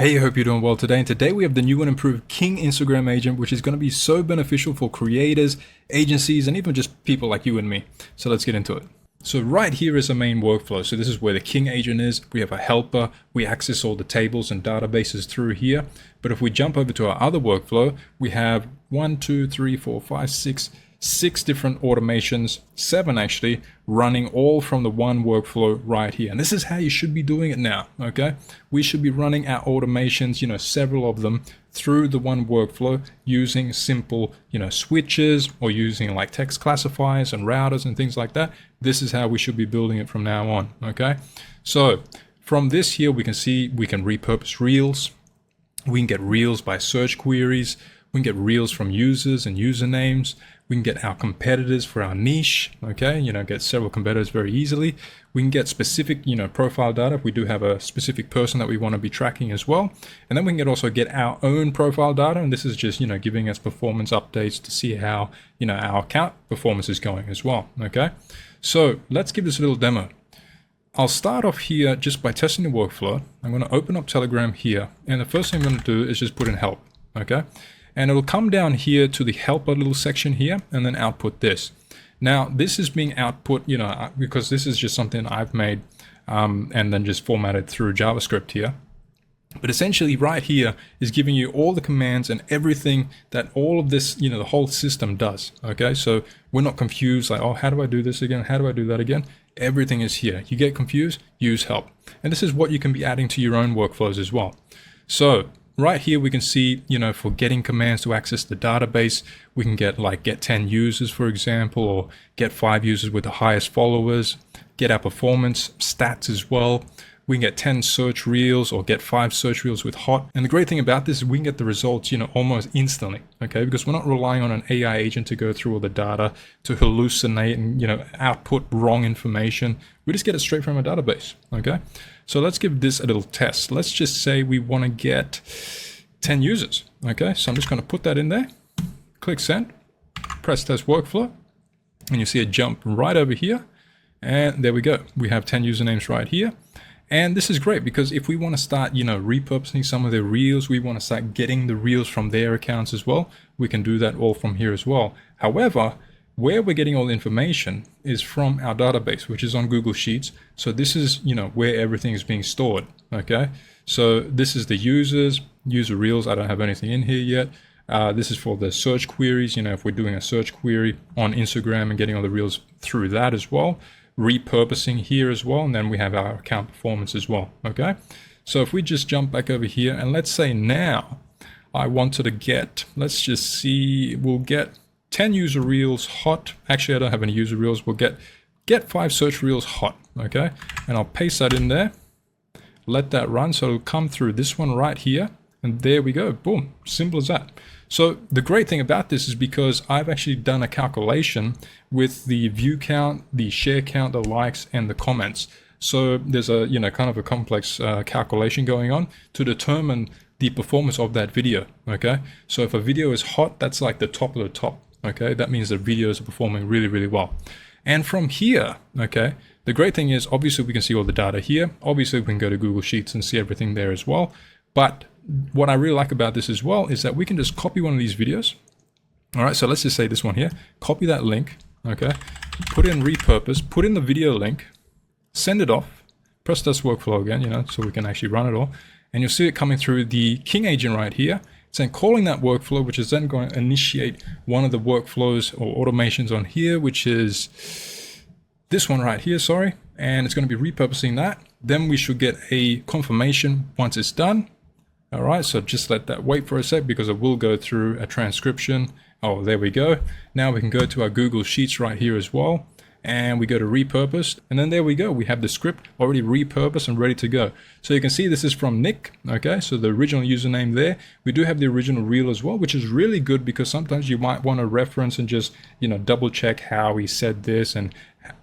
Hey, I hope you're doing well today. And today we have the new and improved King Instagram agent, which is going to be so beneficial for creators, agencies, and even just people like you and me. So let's get into it. So right here is the main workflow. So this is where the King agent is. We have a helper. We access all the tables and databases through here. But if we jump over to our other workflow, we have 6 different automations, 7 actually, running all from the one workflow right here. And this is how you should be doing it now, okay? We should be running our automations, several of them through the one workflow using simple, switches or using like text classifiers and routers and things like that. This is how we should be building it from now on, okay? So from this here, we can see we can repurpose reels. We can get reels by search queries. We can get reels from users and usernames. We can get our competitors for our niche, okay? Get several competitors very easily. We can get specific, profile data if we do have a specific person that we want to be tracking as well. And then we can also get our own profile data. And this is just, giving us performance updates to see how, our account performance is going as well, okay? So let's give this a little demo. I'll start off here just by testing the workflow. I'm going to open up Telegram here. And the first thing I'm going to do is just put in help, okay? And it'll come down here to the helper little section here and then output this. Now, this is being output, because this is just something I've made and then just formatted through JavaScript here. But essentially right here is giving you all the commands and everything that all of this, the whole system does. Okay, so we're not confused like, oh, how do I do this again? How do I do that again? Everything is here. You get confused, use help. And this is what you can be adding to your own workflows as well. So right here, we can see, for getting commands to access the database, we can get 10 users, for example, or get 5 users with the highest followers, get our performance stats as well. We can get 10 search reels or get 5 search reels with hot. And the great thing about this is we can get the results, almost instantly, okay? Because we're not relying on an AI agent to go through all the data, to hallucinate and, output wrong information. We just get it straight from a database, okay? So let's give this a little test. Let's just say we want to get 10 users, okay? So I'm just going to put that in there, click send, press test workflow, and you see it jump right over here. And there we go. We have 10 usernames right here. And this is great because if we want to start, repurposing some of their reels, we want to start getting the reels from their accounts as well, we can do that all from here as well. However, where we're getting all the information is from our database, which is on Google Sheets. So this is, where everything is being stored, okay? So this is the user reels. I don't have anything in here yet. This is for the search queries, if we're doing a search query on Instagram and getting all the reels through that as well. Repurposing here as well, and then we have our account performance as well, okay? So if we just jump back over here and let's say now I wanted to get, let's just see, we'll get 10 user reels hot. Actually, I don't have any user reels. We'll get 5 search reels hot, okay? And I'll paste that in there, let that run. So it'll come through this one right here. And there we go, boom, simple as that. So the great thing about this is because I've actually done a calculation with the view count, the share count, the likes, and the comments. So there's a, kind of a complex calculation going on to determine the performance of that video, okay? So if a video is hot, that's like the top of the top, okay? That means the videos are performing really, really well. And from here, okay, the great thing is obviously we can see all the data here. Obviously we can go to Google Sheets and see everything there as well. But what I really like about this as well is that we can just copy one of these videos. All right, so let's just say this one here, copy that link, okay? Put in repurpose, put in the video link, send it off, press this workflow again, so we can actually run it all. And you'll see it coming through the King agent right here. It's then calling that workflow, which is then going to initiate one of the workflows or automations on here, which is this one right here, sorry. And it's going to be repurposing that. Then we should get a confirmation once it's done. All right, so just let that wait for a sec because it will go through a transcription. Oh, there we go. Now we can go to our Google Sheets right here as well. And we go to repurpose. And then there we go. We have the script already repurposed and ready to go. So you can see this is from Nick. Okay, so the original username there. We do have the original reel as well, which is really good because sometimes you might want to reference and just, double check how he said this and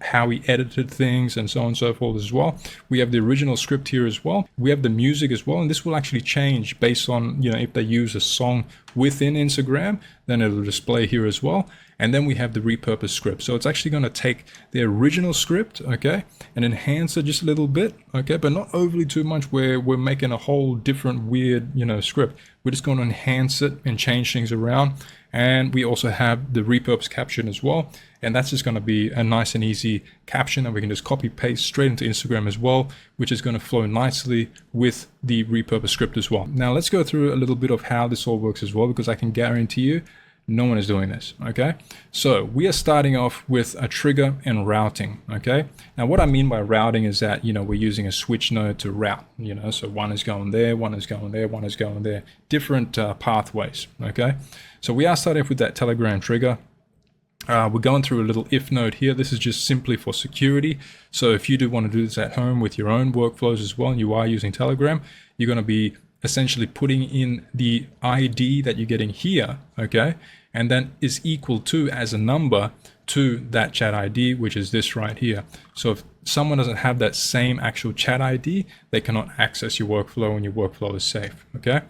how he edited things and so on and so forth as well. We have the original script here as well. We have the music as well, and this will actually change based on, if they use a song within Instagram, then it'll display here as well. And then we have the repurpose script. So it's actually going to take the original script, okay, and enhance it just a little bit, okay, but not overly too much where we're making a whole different weird, script. We're just going to enhance it and change things around. And we also have the repurpose caption as well. And that's just going to be a nice and easy caption that we can just copy paste straight into Instagram as well, which is going to flow nicely with the repurpose script as well. Now let's go through a little bit of how this all works as well, because I can guarantee you no one is doing this, okay? So we are starting off with a trigger and routing, okay? Now what I mean by routing is that, we're using a switch node to route, so one is going there, one is going there, one is going there, different pathways, okay? So we are starting off with that Telegram trigger. We're going through a little if node here. This is just simply for security. So if you do want to do this at home with your own workflows as well, and you are using Telegram, you're going to be essentially putting in the ID that you're getting here, okay? And then is equal to as a number to that chat ID, which is this right here. So if someone doesn't have that same actual chat ID, they cannot access your workflow and your workflow is safe, okay?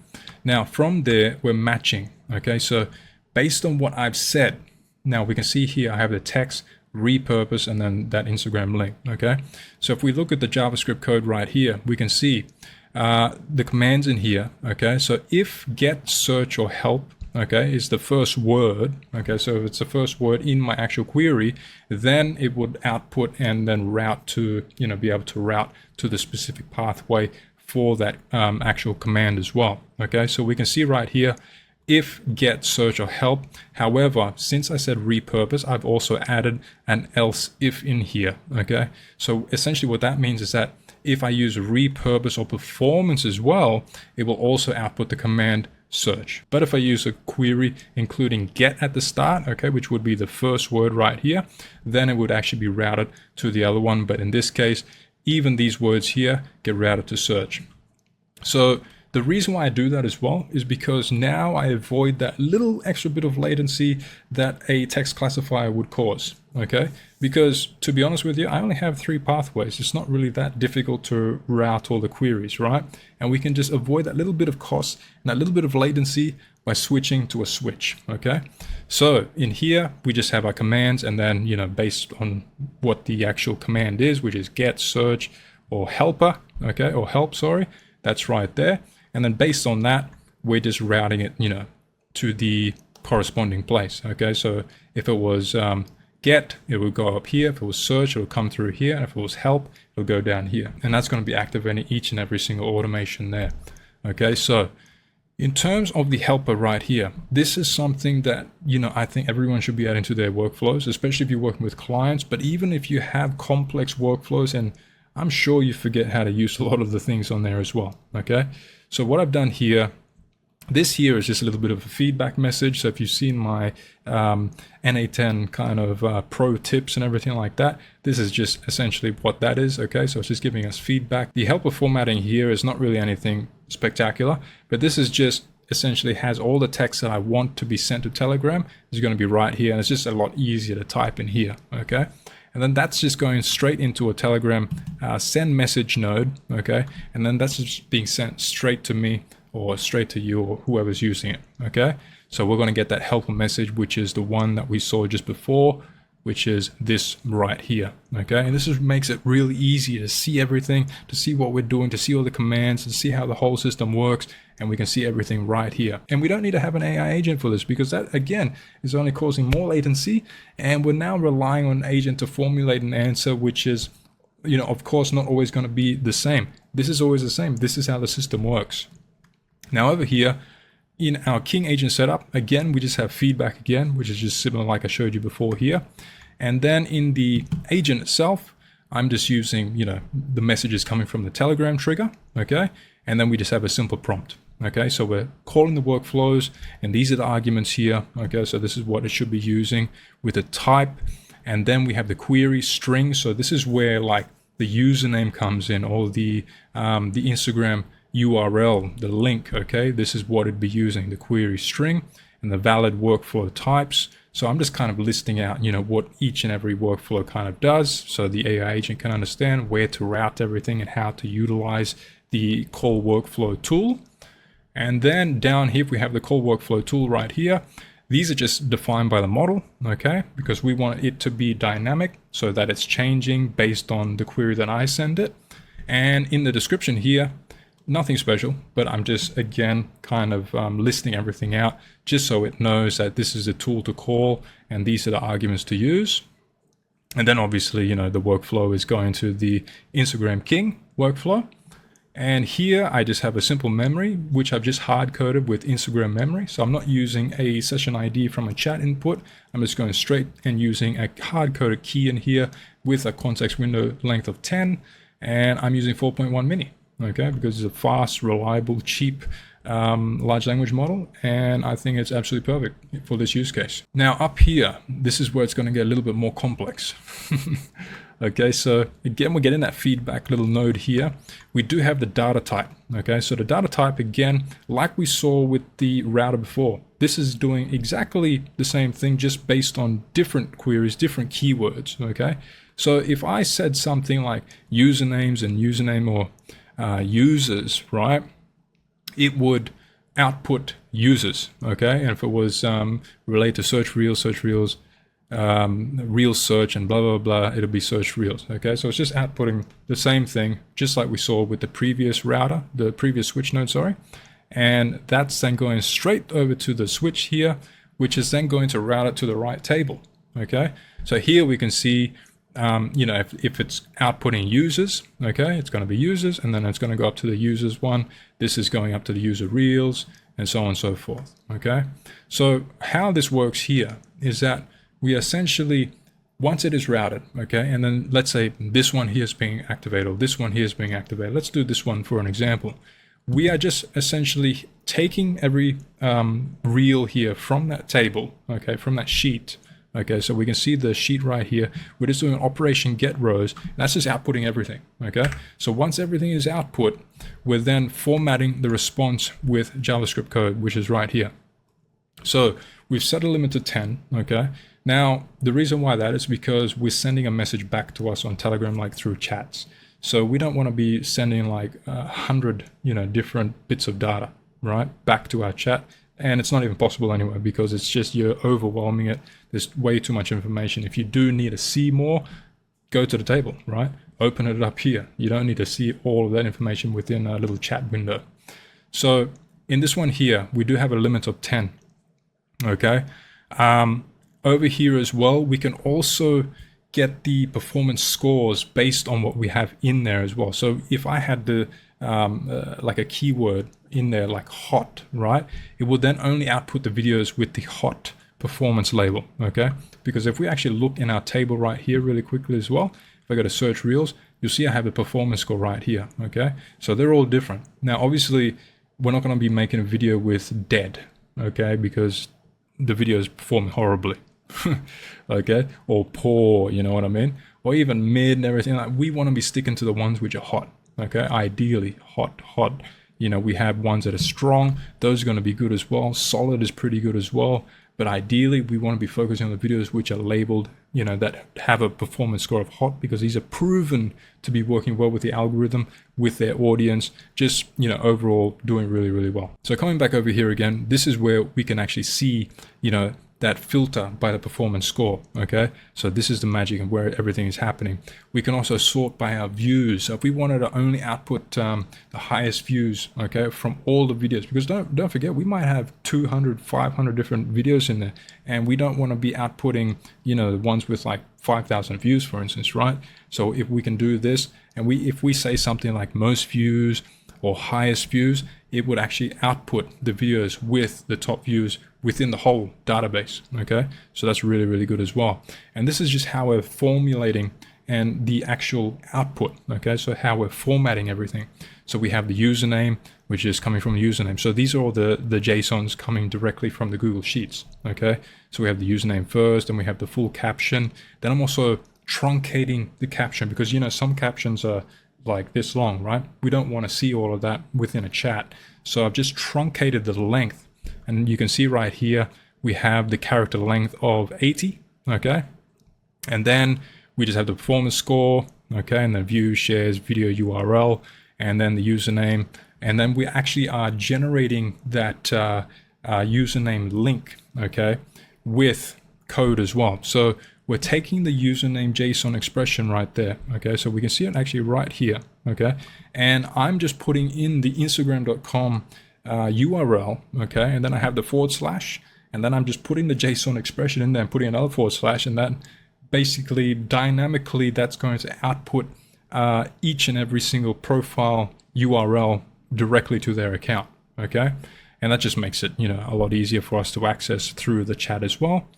Now from there, we're matching, okay? So based on what I've said, now we can see here, I have the text, repurpose, and then that Instagram link, okay? So if we look at the JavaScript code right here, we can see the commands in here, okay? So if get, search, or help, okay, is the first word, okay, so if it's the first word in my actual query, then it would output and then route to, be able to route to the specific pathway for that actual command as well, okay? So we can see right here, if, get, search, or help. However, since I said repurpose, I've also added an else if in here, okay? So essentially what that means is that if I use repurpose or performance as well, it will also output the command search. But if I use a query including get at the start, okay, which would be the first word right here, then it would actually be routed to the other one. But in this case, even these words here get routed to search. So the reason why I do that as well is because now I avoid that little extra bit of latency that a text classifier would cause, okay? Because to be honest with you, I only have 3 pathways. It's not really that difficult to route all the queries, right? And we can just avoid that little bit of cost and that little bit of latency by switching to a switch, okay? So in here, we just have our commands, and then, based on what the actual command is, which is get, search, or helper, okay, or help, sorry, that's right there. And then based on that, we're just routing it, to the corresponding place, okay? So if it was get, it would go up here. If it was search, it would come through here. And if it was help, it'll go down here. And that's going to be activating each and every single automation there, okay? So in terms of the helper right here, this is something that, I think everyone should be adding to their workflows, especially if you're working with clients. But even if you have complex workflows, and I'm sure you forget how to use a lot of the things on there as well, okay? So what I've done here, this here is just a little bit of a feedback message. So if you've seen my NA10 kind of pro tips and everything like that, this is just essentially what that is, okay? So it's just giving us feedback. The helper formatting here is not really anything spectacular, but this is just essentially has all the text that I want to be sent to Telegram is going to be right here. And it's just a lot easier to type in here, okay? And then that's just going straight into a Telegram send message node, okay? And then that's just being sent straight to me or straight to you or whoever's using it, okay? So we're going to get that helper message, which is the one that we saw just before, which is this right here, okay? And this makes it really easy to see everything, to see what we're doing, to see all the commands, to see how the whole system works, and we can see everything right here. And we don't need to have an AI agent for this, because that, again, is only causing more latency, and we're now relying on an agent to formulate an answer, which is, of course, not always going to be the same. This is always the same. This is how the system works. Now over here, in our King agent setup, again, we just have feedback again, which is just similar like I showed you before here. And then in the agent itself, I'm just using, the messages coming from the Telegram trigger, okay? And then we just have a simple prompt, okay? So we're calling the workflows, and these are the arguments here, okay? So this is what it should be using with a type. And then we have the query string. So this is where like the username comes in, or the Instagram URL, the link, okay? This is what it'd be using, the query string, and the valid workflow types. So I'm just kind of listing out, what each and every workflow kind of does, so the AI agent can understand where to route everything and how to utilize the call workflow tool. And then down here, we have the call workflow tool right here. These are just defined by the model, okay? Because we want it to be dynamic so that it's changing based on the query that I send it. And in the description here, nothing special, but I'm just, again, kind of listing everything out just so it knows that this is a tool to call and these are the arguments to use. And then obviously, the workflow is going to the Instagram King workflow. And here I just have a simple memory, which I've just hard coded with Instagram memory. So I'm not using a session ID from a chat input. I'm just going straight and using a hard coded key in here with a context window length of 10. And I'm using 4.1 mini, okay, because it's a fast, reliable, cheap large language model. And I think it's absolutely perfect for this use case. Now up here, this is where it's going to get a little bit more complex. Okay, so again, we're getting that feedback little node here. We do have the data type, okay? So the data type, again, like we saw with the router before, this is doing exactly the same thing, just based on different queries, different keywords, okay? So if I said something like usernames and username or users, right? It would output users, okay? And if it was related to search reels, reel search and blah, blah, blah, it'll be search reels, okay? So it's just outputting the same thing, just like we saw with the previous router, the previous switch node, sorry. And that's then going straight over to the switch here, which is then going to route it to the right table, okay? So here we can see, if it's outputting users, okay, it's going to be users, and then it's going to go up to the users one. This is going up to the user reels, and so on and so forth, okay? So how this works here is that we essentially, once it is routed, okay, and then let's say this one here is being activated, or this one here is being activated. Let's do this one for an example. We are just essentially taking every reel here from that table, okay, from that sheet, okay, so we can see the sheet right here. We're just doing operation get rows. That's just outputting everything, okay? So once everything is output, we're then formatting the response with JavaScript code, which is right here. So we've set a limit to 10, okay? Now, the reason why that is because we're sending a message back to us on Telegram, like through chats. So we don't want to be sending like 100, different bits of data, right, back to our chat. And it's not even possible anyway, because it's just, you're overwhelming it. There's way too much information. If you do need to see more, go to the table, right? Open it up here. You don't need to see all of that information within a little chat window. So in this one here, we do have a limit of 10, okay? Over here as well, we can also get the performance scores based on what we have in there as well. So if I had the like a keyword in there like hot, right, it will then only output the videos with the hot performance label, okay? Because if we actually look in our table right here really quickly as well, if I go to search reels, you'll see I have the performance score right here, okay? So they're all different. Now obviously we're not going to be making a video with dead, okay, because the video is performing horribly. Okay, or poor, you know what I mean, or even mid and everything. Like, we want to be sticking to the ones which are hot, okay, ideally hot. We have ones that are strong, those are going to be good as well. Solid is pretty good as well, but ideally we want to be focusing on the videos which are labeled, that have a performance score of hot, because these are proven to be working well with the algorithm, with their audience, just overall doing really, really well. So coming back over here again, this is where we can actually see that filter by the performance score, okay? So this is the magic and where everything is happening. We can also sort by our views. So if we wanted to only output the highest views, okay, from all the videos, because don't forget, we might have 200, 500 different videos in there, and we don't want to be outputting, the ones with like 5,000 views, for instance, right? So if we can do this, and if we say something like most views or highest views, it would actually output the videos with the top views within the whole database, okay? So that's really, really good as well. And this is just how we're formulating and the actual output, okay? So how we're formatting everything. So we have the username, which is coming from the username. So these are all the JSONs coming directly from the Google Sheets, okay? So we have the username first, and we have the full caption. Then I'm also truncating the caption, because some captions are like this long, right? We don't want to see all of that within a chat. So I've just truncated the length, and you can see right here, we have the character length of 80, okay? And then we just have the performance score, okay? And then view, shares, video URL, and then the username. And then we actually are generating that username link, okay, with code as well. So we're taking the username JSON expression right there, okay? So we can see it actually right here, okay? And I'm just putting in the Instagram.com URL, okay? And then I have the /, and then I'm just putting the JSON expression in there and putting another /, and then basically dynamically that's going to output each and every single profile URL directly to their account, okay? And that just makes it, a lot easier for us to access through the chat as well.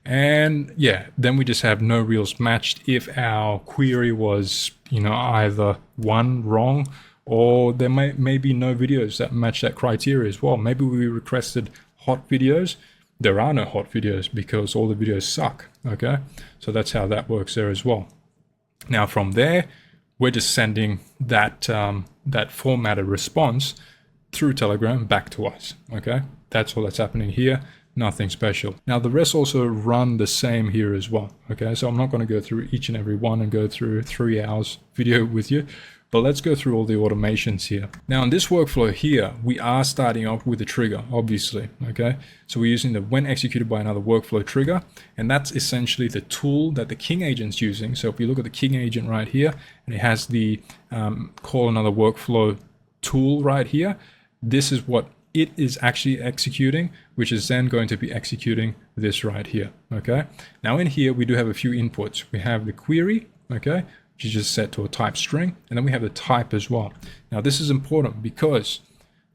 And yeah, then we just have no reels matched if our query was, either one, wrong, or there may be no videos that match that criteria as well. Maybe we requested hot videos. There are no hot videos because all the videos suck, okay? So that's how that works there as well. Now from there, we're just sending that, that formatted response through Telegram back to us, okay? That's all that's happening here. Nothing special. Now the rest also run the same here as well, okay? So I'm not going to go through each and every one and go through 3 hours video with you, but let's go through all the automations here. Now in this workflow here, we are starting off with a trigger, obviously, okay? So we're using the when executed by another workflow trigger, and that's essentially the tool that the King agent's using. So if you look at the King agent right here, and it has the call another workflow tool right here, this is what it is actually executing, which is then going to be executing this right here, okay? Now in here, we do have a few inputs. We have the query, okay, which is just set to a type string, and then we have the type as well. Now this is important because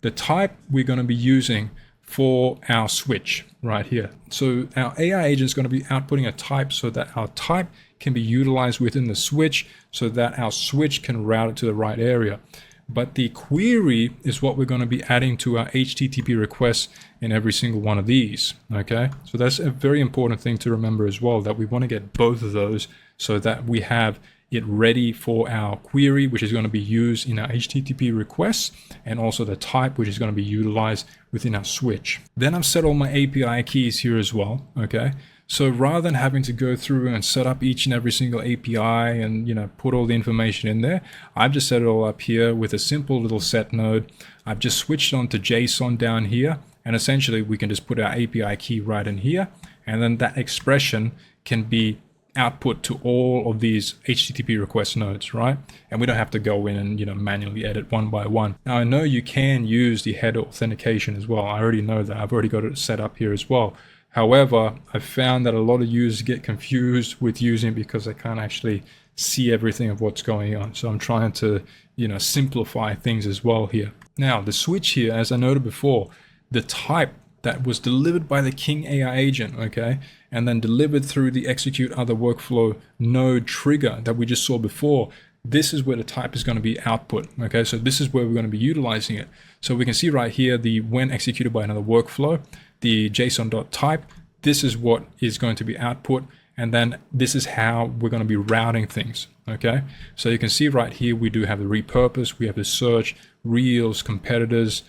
the type we're going to be using for our switch right here. So our AI agent is going to be outputting a type so that our type can be utilized within the switch so that our switch can route it to the right area. But the query is what we're going to be adding to our HTTP requests in every single one of these, okay? So that's a very important thing to remember as well, that we want to get both of those so that we have it ready for our query, which is going to be used in our HTTP requests, and also the type, which is going to be utilized within our switch. Then I've set all my API keys here as well, okay? So rather than having to go through and set up each and every single API and put all the information in there, I've just set it all up here with a simple little set node. I've just switched on to JSON down here, and essentially we can just put our API key right in here, and then that expression can be output to all of these HTTP request nodes, right? And we don't have to go in and manually edit one by one. Now I know you can use the header authentication as well. I already know that. I've already got it set up here as well. However, I've found that a lot of users get confused with using it because they can't actually see everything of what's going on. So I'm trying to, simplify things as well here. Now, the switch here, as I noted before, the type that was delivered by the King AI agent, okay, and then delivered through the execute other workflow node trigger that we just saw before, this is where the type is going to be output, okay? So this is where we're going to be utilizing it. So we can see right here, the when executed by another workflow, the JSON.type, this is what is going to be output, and then this is how we're going to be routing things, okay? So you can see right here, we do have the repurpose, we have the search, reels, competitors,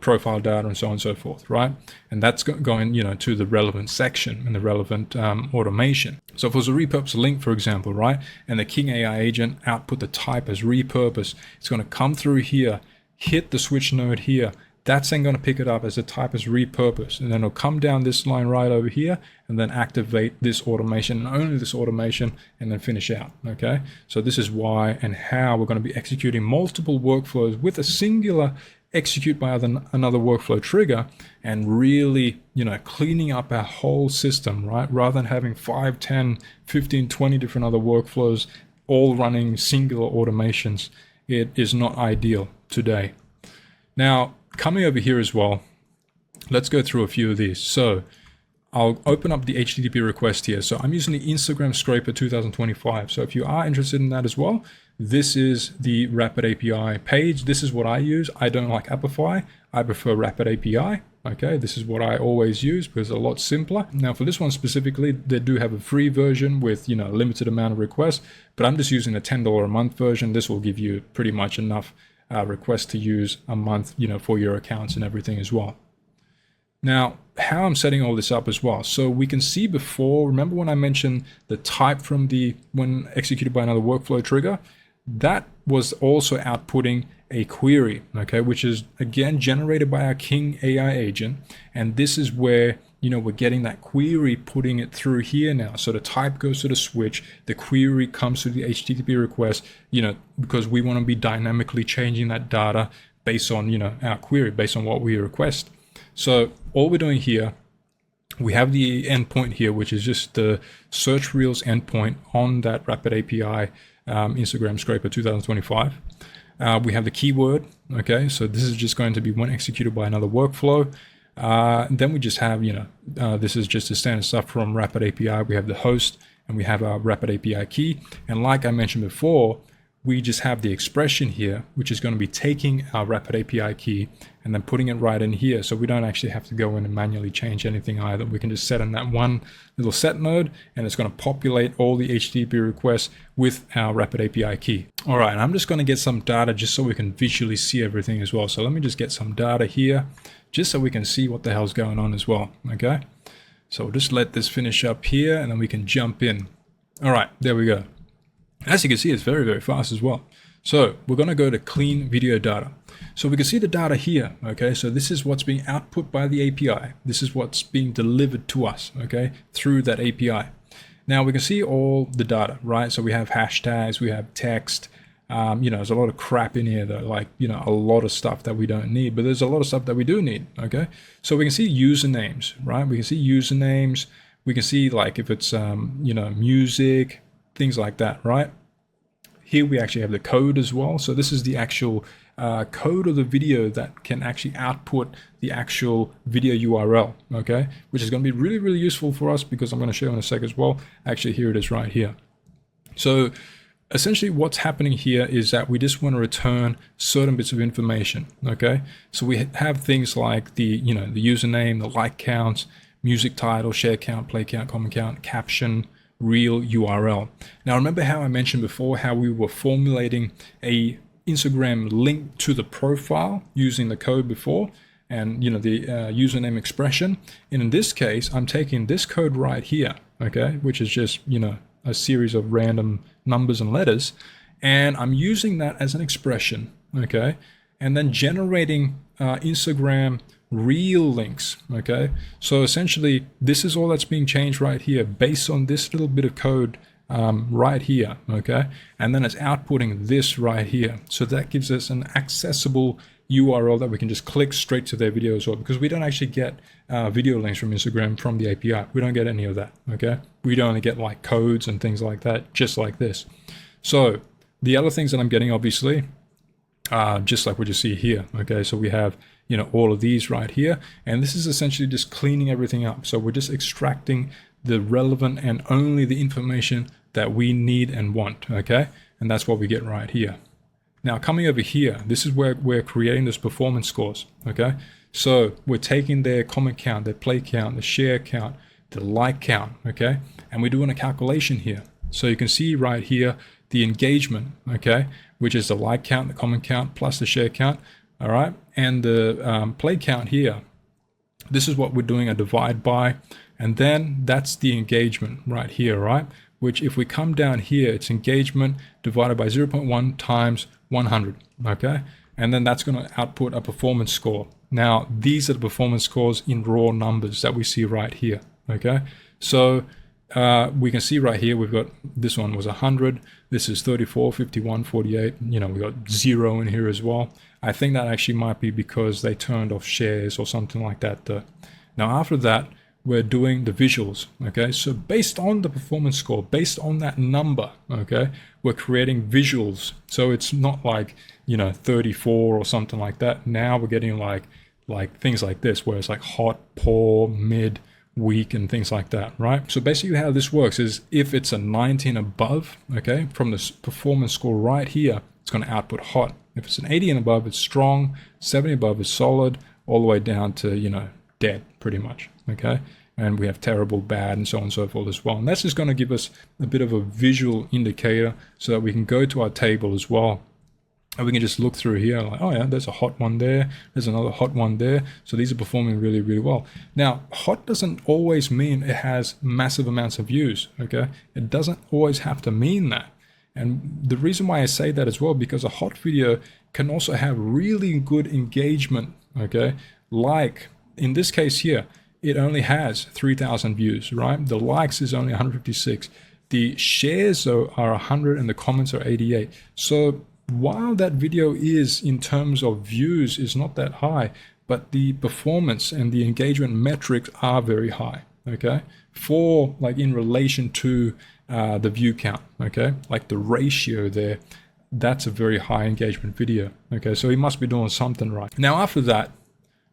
profile data, and so on and so forth, right? And that's going, to the relevant section and the relevant automation. So if it was a repurpose link, for example, right? And the King AI agent output the type as repurpose, it's going to come through here, hit the switch node here. That's then going to pick it up as a type as repurpose. And then it'll come down this line right over here and then activate this automation and only this automation and then finish out, okay? So this is why and how we're going to be executing multiple workflows with a singular execute by another workflow trigger and really, cleaning up our whole system, right? Rather than having 5, 10, 15, 20 different other workflows all running singular automations, it is not ideal today. Now, coming over here as well, let's go through a few of these. So I'll open up the HTTP request here. So I'm using the Instagram Scraper 2025. So if you are interested in that as well, this is the Rapid API page. This is what I use. I don't like Apify. I prefer Rapid API. Okay, this is what I always use because it's a lot simpler. Now for this one specifically, they do have a free version with, a limited amount of requests, but I'm just using the $10 a month version. This will give you pretty much enough requests to use a month, for your accounts and everything as well. Now, how I'm setting all this up as well. So we can see before, remember when I mentioned the type from the when executed by another workflow trigger, that was also outputting a query, okay, which is again generated by our King AI agent. And this is where, we're getting that query, putting it through here now. So the type goes to the switch, the query comes to the HTTP request, because we want to be dynamically changing that data based on, our query, based on what we request. So all we're doing here, we have the endpoint here, which is just the search reels endpoint on that Rapid API Instagram scraper 2025. We have the keyword, okay, so this is just going to be when executed by another workflow. Then we just have, this is just the standard stuff from Rapid API. We have the host and we have our Rapid API key. And like I mentioned before, we just have the expression here, which is going to be taking our Rapid API key and then putting it right in here. So we don't actually have to go in and manually change anything either. We can just set in that one little set node, and it's going to populate all the HTTP requests with our Rapid API key. All right, and I'm just going to get some data just so we can visually see everything as well. So let me just get some data here, just so we can see what the hell's going on as well, okay? So we'll just let this finish up here, and then we can jump in. All right, there we go. As you can see, it's very, very fast as well. So we're going to go to clean video data. So we can see the data here, okay? So this is what's being output by the API. This is what's being delivered to us, okay, through that API. Now we can see all the data, right? So we have hashtags, we have text, there's a lot of crap in here that a lot of stuff that we don't need, but there's a lot of stuff that we do need, okay? So we can see usernames, right? We can see usernames. We can see if it's, music, things like that, right? Here we actually have the code as well. So this is the actual code of the video that can actually output the actual video URL, okay? Which is going to be really, really useful for us because I'm going to show in a sec as well. Actually, here it is right here. So essentially what's happening here is that we just want to return certain bits of information, okay? So we have things like the username, the like counts, music title, share count, play count, comment count, caption, real URL. Now remember how I mentioned before how we were formulating a Instagram link to the profile using the code before and the username expression. And in this case, I'm taking this code right here, okay, which is just a series of random numbers and letters, and I'm using that as an expression, okay, and then generating Instagram real links, okay? So essentially this is all that's being changed right here based on this little bit of code right here, okay? And then it's outputting this right here. So that gives us an accessible URL that we can just click straight to their video as well, because we don't actually get video links from Instagram from the API. We don't get any of that, okay? We only get codes and things like that, just like this. So the other things that I'm getting, obviously, just like what you see here, okay? So we have all of these right here, and this is essentially just cleaning everything up. So we're just extracting the relevant and only the information that we need and want, okay? And that's what we get right here. Now coming over here, this is where we're creating those performance scores, okay? So we're taking their comment count, their play count, the share count, the like count, okay? And we're doing a calculation here. So you can see right here the engagement, okay? Which is the like count, the comment count, plus the share count. All right, and the play count here, this is what we're doing a divide by, and then that's the engagement right here, right? Which if we come down here, it's engagement divided by 0.1 times 100, okay? And then that's going to output a performance score. Now, these are the performance scores in raw numbers that we see right here, okay? So we can see right here, we've got, this one was 100, this is 34, 51, 48, we got 0 in here as well. I think that actually might be because they turned off shares or something like that. Now after that, we're doing the visuals, okay? So based on the performance score, based on that number, okay, we're creating visuals. So it's not 34 or something like that. Now we're getting like things like this, where it's hot, poor, mid, weak, and things like that, right? So basically how this works is if it's a 19 above, okay, from this performance score right here, it's going to output hot. If it's an 80 and above, it's strong. 70 above is solid, all the way down to, dead, pretty much, okay? And we have terrible, bad, and so on and so forth as well. And that's just going to give us a bit of a visual indicator so that we can go to our table as well And we can just look through here like, oh yeah, there's a hot one there, there's another hot one there. So these are performing really, really well. Now, hot doesn't always mean it has massive amounts of views, okay? It doesn't always have to mean that. And the reason why I say that as well, because a hot video can also have really good engagement, okay? Like in this case here, it only has 3,000 views, right? The likes is only 156. The shares are 100 and the comments are 88. So while that video is, in terms of views, is not that high, but the performance and the engagement metrics are very high, okay? For like in relation to the view count, okay? Like the ratio there, that's a very high engagement video, okay? So he must be doing something right. Now after that,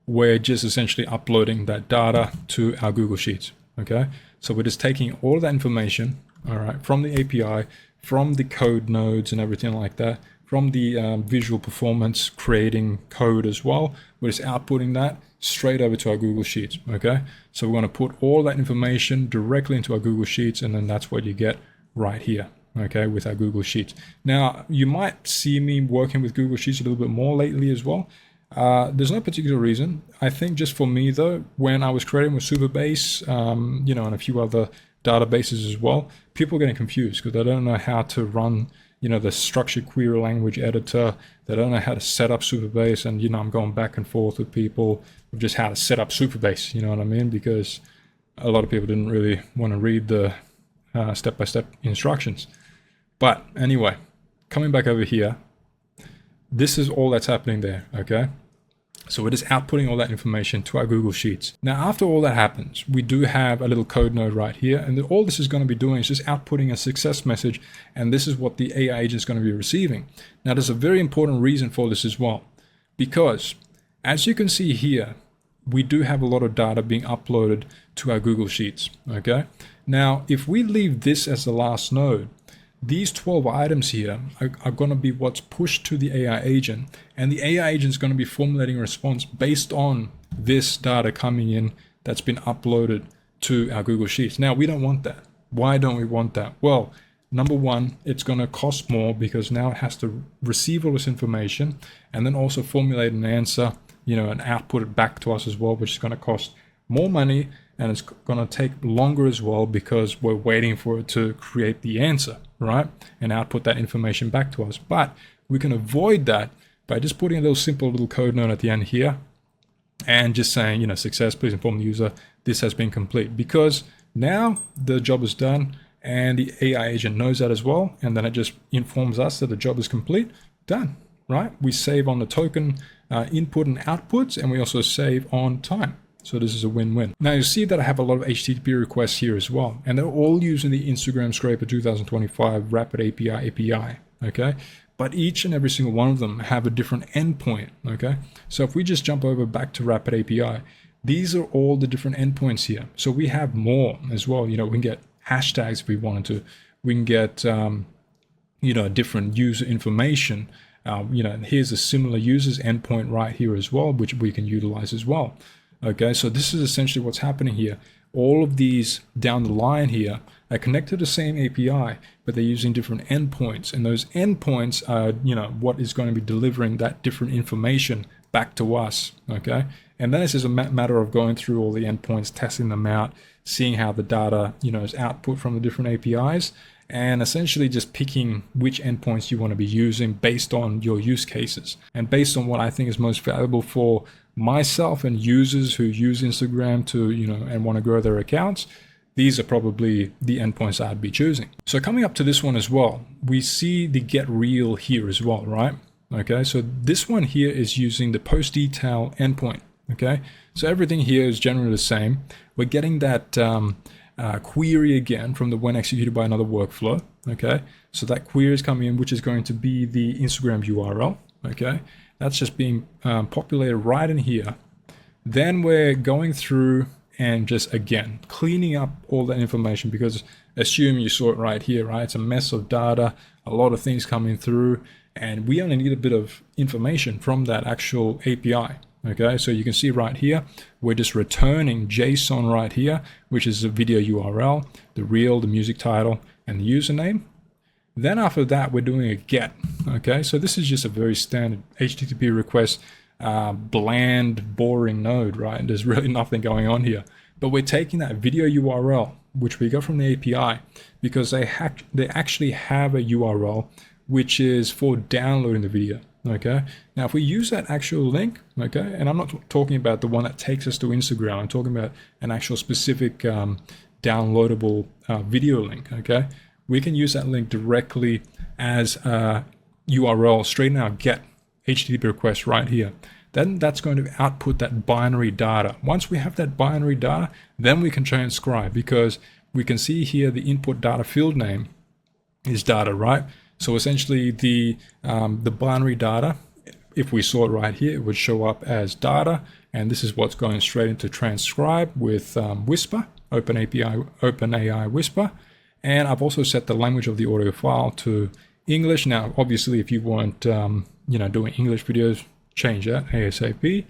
we're just essentially uploading that data to our Google Sheets, okay? So we're just taking all of that information, all right, from the API, from the code nodes and everything like that, from the visual performance creating code as well. We're just outputting that straight over to our Google Sheets, okay? So we're going to put all that information directly into our Google Sheets, and then that's what you get right here, okay, with our Google Sheets. Now, you might see me working with Google Sheets a little bit more lately as well. There's no particular reason. I think just for me though, when I was creating with Supabase, you know, and a few other databases as well, people are getting confused because they don't know how to run, you know, the structured query language editor. They don't know how to set up Supabase, and you know, I'm going back and forth with people of just how to set up Supabase, you know what I mean? Because a lot of people didn't really want to read the step-by-step instructions. But anyway, coming back over here, this is all that's happening there, okay? So we're just outputting all that information to our Google Sheets. Now, after all that happens, we do have a little code node right here, and all this is going to be doing is just outputting a success message, and this is what the AI agent is going to be receiving. Now, there's a very important reason for this as well, because as you can see here, we do have a lot of data being uploaded to our Google Sheets, okay? Now, if we leave this as the last node, these 12 items here are going to be what's pushed to the AI agent, and the AI agent is going to be formulating a response based on this data coming in that's been uploaded to our Google Sheets. Now, we don't want that. Why don't we want that? Well, number one, it's going to cost more because now it has to receive all this information and then also formulate an answer, you know, and output it back to us as well, which is going to cost more money, and it's going to take longer as well because we're waiting for it to create the answer, right? And output that information back to us. But we can avoid that by just putting a little simple little code node at the end here and just saying, you know, success, please inform the user this has been complete, because now the job is done and the AI agent knows that as well. And then it just informs us that the job is complete, done, right? We save on the token input and outputs, and we also save on time. So this is a win-win. Now you see that I have a lot of HTTP requests here as well, and they're all using the Instagram Scraper 2025 Rapid API, okay? But each and every single one of them have a different endpoint, okay? So if we just jump over back to Rapid API, these are all the different endpoints here. So we have more as well. You know, we can get hashtags if we wanted to. We can get, you know, different user information. You know, and here's a similar users endpoint right here as well, which we can utilize as well. Okay, so this is essentially what's happening here. All of these down the line here are connected to the same API, but they're using different endpoints. And those endpoints are, you know, what is going to be delivering that different information back to us, okay? And then it's just a matter of going through all the endpoints, testing them out, seeing how the data, you know, is output from the different APIs, and essentially just picking which endpoints you want to be using based on your use cases and based on what I think is most valuable for myself and users who use Instagram to, you know, and want to grow their accounts. These are probably the endpoints I'd be choosing. So coming up to this one as well, we see the get real here as well, right? Okay, so this one here is using the post detail endpoint. Okay, so everything here is generally the same. We're getting that query again from the when executed by another workflow. Okay, so that query is coming in, which is going to be the Instagram URL. Okay, that's just being populated right in here. Then we're going through and just again cleaning up all that information, because assume you saw it right here, right? It's a mess of data, a lot of things coming through, and we only need a bit of information from that actual API. Okay, so you can see right here, we're just returning JSON right here, which is the video URL, the reel, the music title, and the username. Then after that, we're doing a get. Okay, so this is just a very standard HTTP request, bland, boring node, right? There's really nothing going on here. But we're taking that video URL, which we got from the API, because they actually have a URL which is for downloading the video. Okay, now if we use that actual link, okay, and I'm not talking about the one that takes us to Instagram, I'm talking about an actual specific downloadable video link. Okay, we can use that link directly as a URL straight in our get HTTP request right here. Then that's going to output that binary data. Once we have that binary data, then we can transcribe, because we can see here the input data field name is data, right? So essentially the binary data, if we saw it right here, it would show up as data, and this is what's going straight into transcribe with Whisper, OpenAI Whisper. And I've also set the language of the audio file to English. Now, obviously, if you weren't doing English videos, change that ASAP.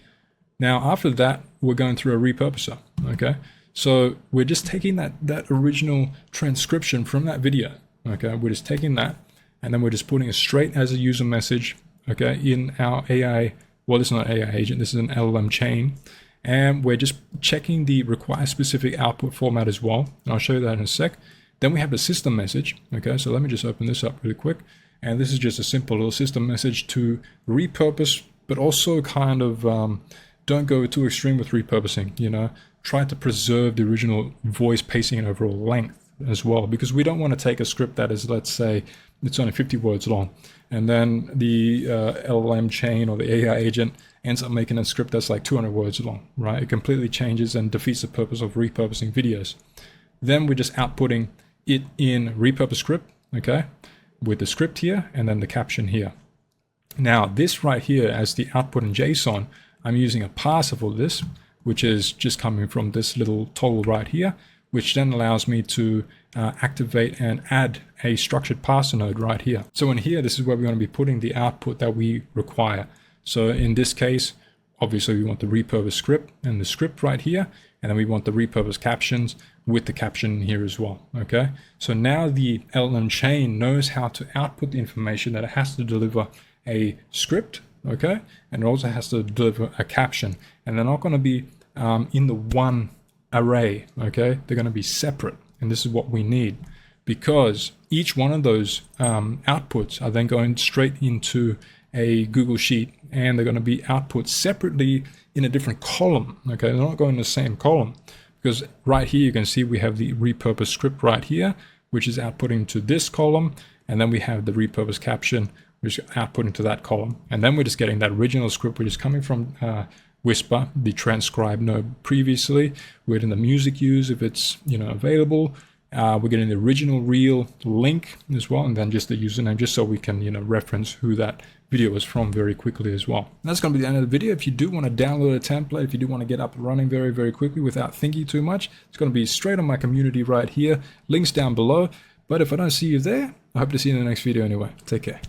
Now, after that, we're going through a repurposer. Okay, so we're just taking that original transcription from that video. Okay, we're just taking that, and then we're just putting it straight as a user message, okay, in our AI. Well, this is not AI agent, this is an LLM chain. And we're just checking the require specific output format as well. And I'll show you that in a sec. Then we have the system message. Okay, so let me just open this up really quick. And this is just a simple little system message to repurpose, but also kind of don't go too extreme with repurposing, try to preserve the original voice pacing and overall length as well, because we don't want to take a script that is, let's say, it's only 50 words long, and then the LLM chain or the AI agent ends up making a script that's like 200 words long, right? It completely changes and defeats the purpose of repurposing videos. Then we're just outputting it in repurpose script, okay, with the script here and then the caption here. Now this right here as the output in JSON, I'm using a parser for this, which is just coming from this little toggle right here, which then allows me to activate and add a structured parser node right here. So in here, this is where we're going to be putting the output that we require. So in this case, obviously we want the repurpose script and the script right here, and then we want the repurpose captions with the caption here as well. Okay, so now the LLM chain knows how to output the information that it has to deliver a script, okay, and it also has to deliver a caption, and they're not going to be in the one array, okay, they're going to be separate. And this is what we need, because each one of those outputs are then going straight into a Google Sheet, and they're going to be output separately in a different column. Okay, they're not going in the same column, because right here you can see we have the repurpose script right here, which is outputting to this column, and then we have the repurpose caption, which is outputting to that column, and then we're just getting that original script, which is coming from Whisper, the transcribe node previously. We're getting the music use if it's available. We're getting the original real link as well, and then just the username, just so we can reference who that video is from very quickly as well. And that's going to be the end of the video. If you do want to download a template, if you do want to get up and running very, very quickly without thinking too much, it's going to be straight on my community right here. Links down below. But if I don't see you there, I hope to see you in the next video anyway. Take care.